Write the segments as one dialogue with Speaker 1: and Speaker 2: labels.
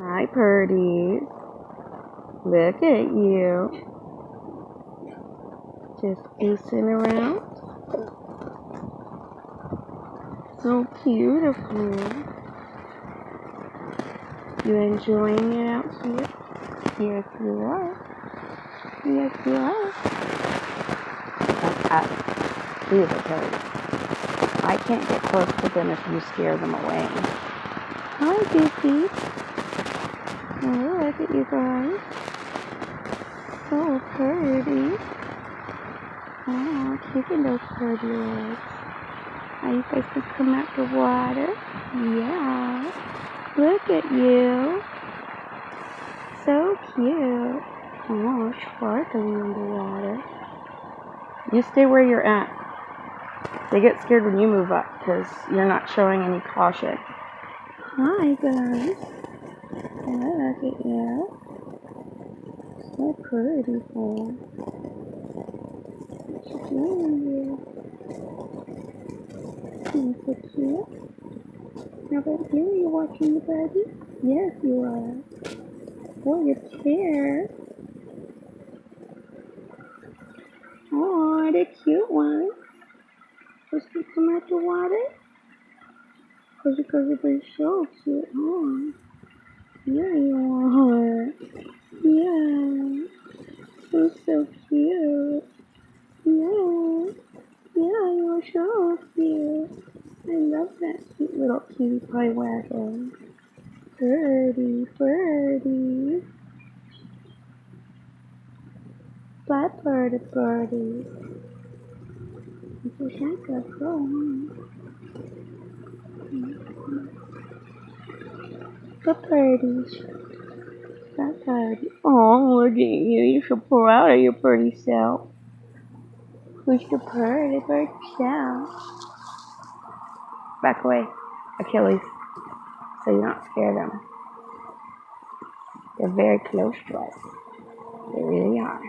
Speaker 1: Hi, Purdy. Look at you. Just goosing around. So beautiful. You enjoying it out here? Yes, you are. Yes, you are. These are Purdy. I can't get close to them if you scare them away. Hi, Goofy. Oh, look at you guys. So pretty. Oh, kicking those pretty legs. Are you guys gonna come out the water? Yeah. Look at you. So cute. Oh, sparkling in the water. You stay where you're at. They get scared when you move up because you're not showing any caution. Hi, guys. Look at you. So pretty. What you doing here? You're so cute. How about you? Are you watching the baby? Yes, you are. Oh, your chair. Oh, the cute one. Let's come out the water. Because they're so cute. Oh, yeah, you are. Yeah. You're so cute. Yeah. Yeah, you're so cute. I love that cute little cutie pie wagon. Birdie, birdie. Bye, birdie, birdie. I wish I could go home. The birdies. The birdie. Oh, look at you. You should pull out of your pretty self. Who's the pretty bird self? Back away, Achilles, so you don't scare them. They're very close to us. They really are.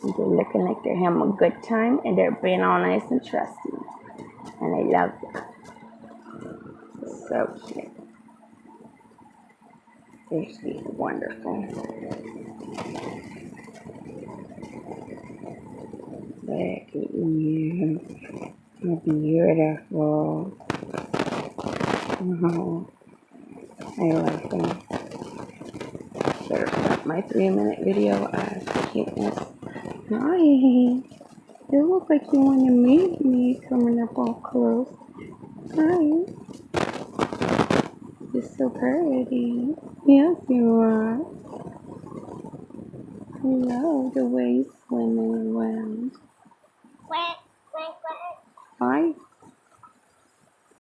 Speaker 1: And they're looking like they're having a good time, and they're being all nice and trusty. And I love them. So cute. They're sweet and wonderful. Look at you. You're beautiful. Oh, I love them. Better stop my 3-minute video as cuteness. Hi. You look like you want to meet me coming up all close. Hi. You're so pretty. Yes, you are. I love the way you swim around. Bye.